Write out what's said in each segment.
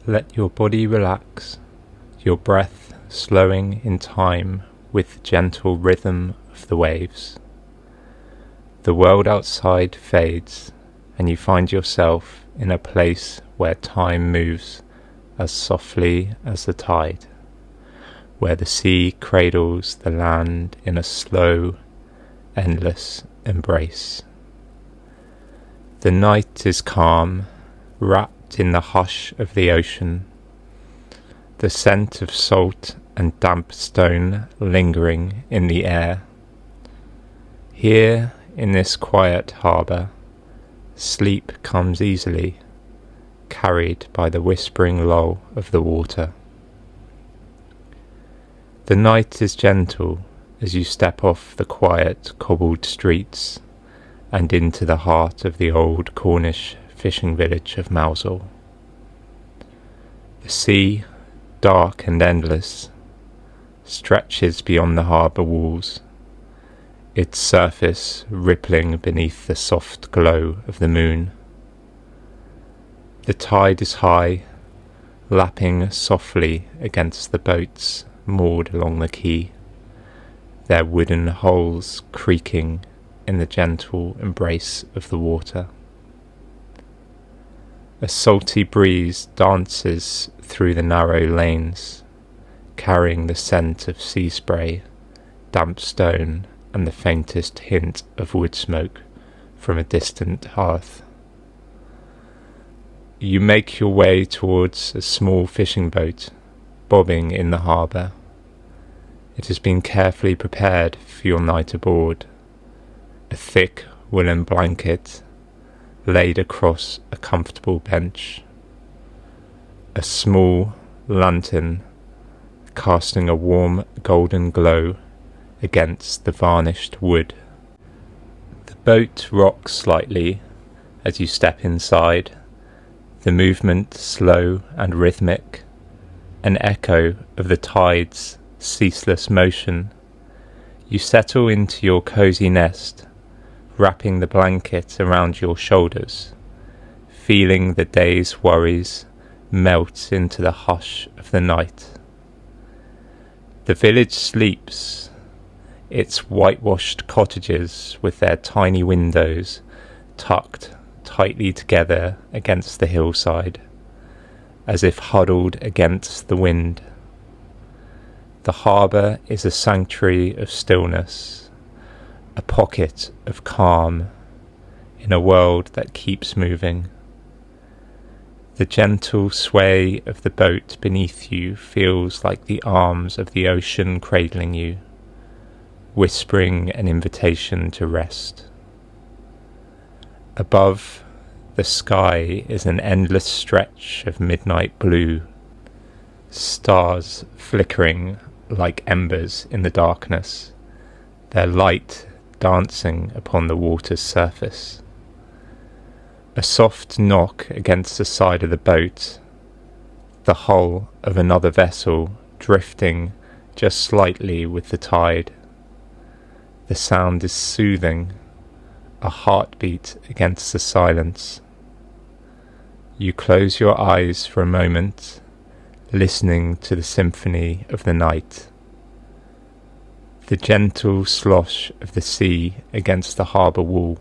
Let your body relax, your breath slowing in time with the gentle rhythm of the waves. The world outside fades, and you find yourself in a place where time moves as softly as the tide, where the sea cradles the land in a slow, endless embrace. The night is calm, wrapped in the hush of the ocean, the scent of salt and damp stone lingering in the air. Here, in this quiet harbour, sleep comes easily, carried by the whispering lull of the water. The night is gentle as you step off the quiet cobbled streets and into the heart of the old Cornish fishing village of Mousehole. The sea, dark and endless, stretches beyond the harbour walls, its surface rippling beneath the soft glow of the moon. The tide is high, lapping softly against the boats moored along the quay, their wooden hulls creaking in the gentle embrace of the water. A salty breeze dances through the narrow lanes, carrying the scent of sea spray, damp stone, and the faintest hint of wood smoke from a distant hearth. You make your way towards a small fishing boat bobbing in the harbour. It has been carefully prepared for your night aboard, a thick woolen blanket laid across a comfortable bench, a small lantern casting a warm golden glow against the varnished wood. The boat rocks slightly as you step inside, the movement slow and rhythmic, an echo of the tide's ceaseless motion. You settle into your cosy nest, wrapping the blanket around your shoulders, feeling the day's worries melt into the hush of the night. The village sleeps, its whitewashed cottages with their tiny windows tucked tightly together against the hillside, as if huddled against the wind. The harbour is a sanctuary of stillness, a pocket of calm in a world that keeps moving. The gentle sway of the boat beneath you feels like the arms of the ocean cradling you, whispering an invitation to rest. Above, the sky is an endless stretch of midnight blue, stars flickering like embers in the darkness, their light dancing upon the water's surface. A soft knock against the side of the boat, the hull of another vessel drifting just slightly with the tide. The sound is soothing, a heartbeat against the silence. You close your eyes for a moment, listening to the symphony of the night. The gentle slosh of the sea against the harbour wall,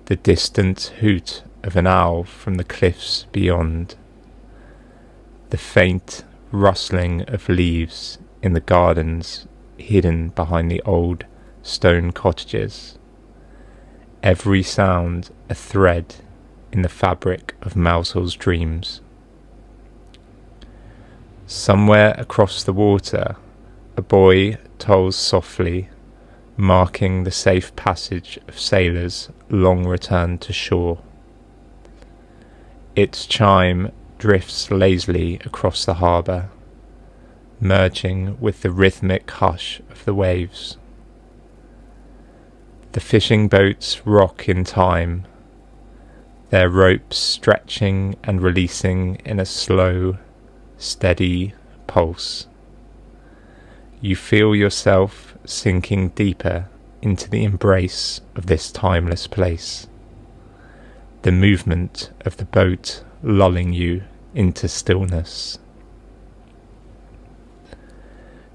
the distant hoot of an owl from the cliffs beyond, the faint rustling of leaves in the gardens hidden behind the old stone cottages, every sound a thread in the fabric of Mousehole's dreams. Somewhere across the water, a boy tolls softly, marking the safe passage of sailors long returned to shore. Its chime drifts lazily across the harbour, merging with the rhythmic hush of the waves. The fishing boats rock in time, their ropes stretching and releasing in a slow, steady pulse. You feel yourself sinking deeper into the embrace of this timeless place, the movement of the boat lulling you into stillness.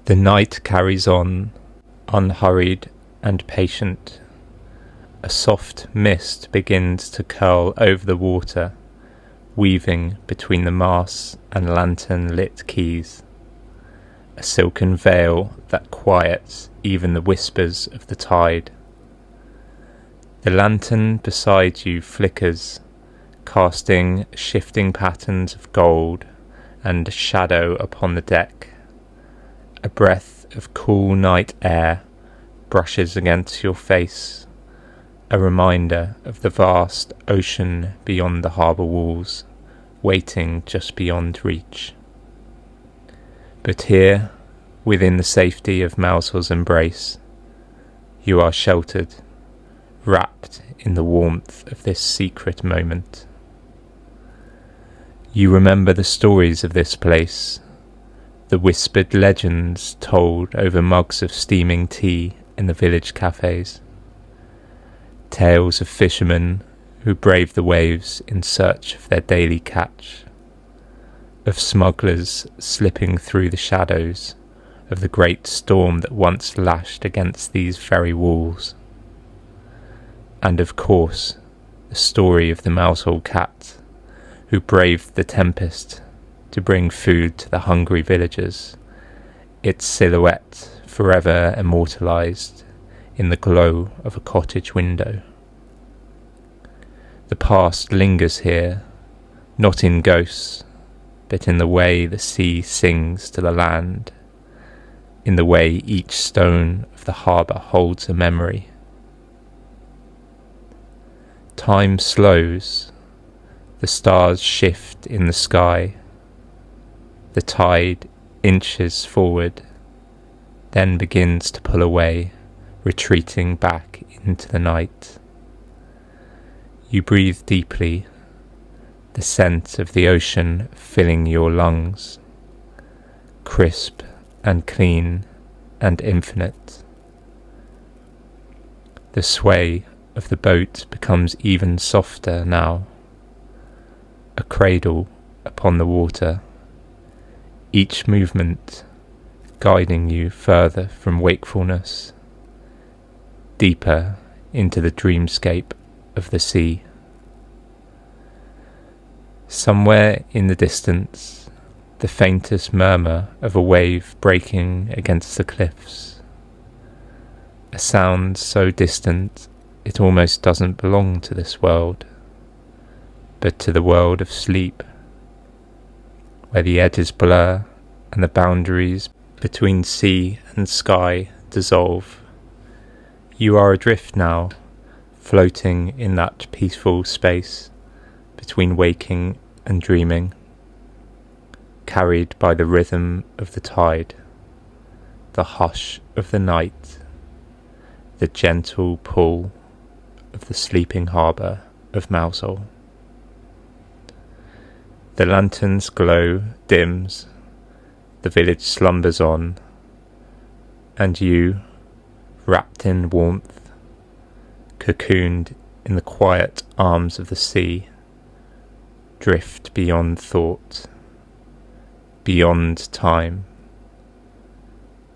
The night carries on, unhurried and patient. A soft mist begins to curl over the water, weaving between the masts and lantern-lit quays. A silken veil that quiets even the whispers of the tide. The lantern beside you flickers, casting shifting patterns of gold and shadow upon the deck. A breath of cool night air brushes against your face, a reminder of the vast ocean beyond the harbour walls, waiting just beyond reach. But here, within the safety of Mousehole's embrace, you are sheltered, wrapped in the warmth of this secret moment. You remember the stories of this place, the whispered legends told over mugs of steaming tea in the village cafes. Tales of fishermen who brave the waves in search of their daily catch. Of smugglers slipping through the shadows of the great storm that once lashed against these very walls. And of course, the story of the Mousehole cat who braved the tempest to bring food to the hungry villagers, its silhouette forever immortalised in the glow of a cottage window. The past lingers here, not in ghosts, but in the way the sea sings to the land, in the way each stone of the harbour holds a memory. Time slows, the stars shift in the sky, the tide inches forward, then begins to pull away, retreating back into the night. You breathe deeply, the scent of the ocean filling your lungs, crisp and clean and infinite. The sway of the boat becomes even softer now, a cradle upon the water, each movement guiding you further from wakefulness, deeper into the dreamscape of the sea. Somewhere in the distance, the faintest murmur of a wave breaking against the cliffs. A sound so distant it almost doesn't belong to this world, but to the world of sleep, where the edges blur and the boundaries between sea and sky dissolve. You are adrift now, floating in that peaceful space between waking and dreaming, carried by the rhythm of the tide, the hush of the night, the gentle pull of the sleeping harbour of Mousehole. The lantern's glow dims, the village slumbers on, and you, wrapped in warmth, cocooned in the quiet arms of the sea, drift beyond thought, beyond time,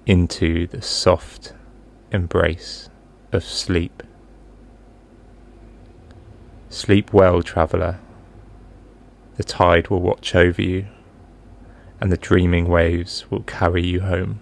into the soft embrace of sleep. Sleep well, traveller. The tide will watch over you, and the dreaming waves will carry you home.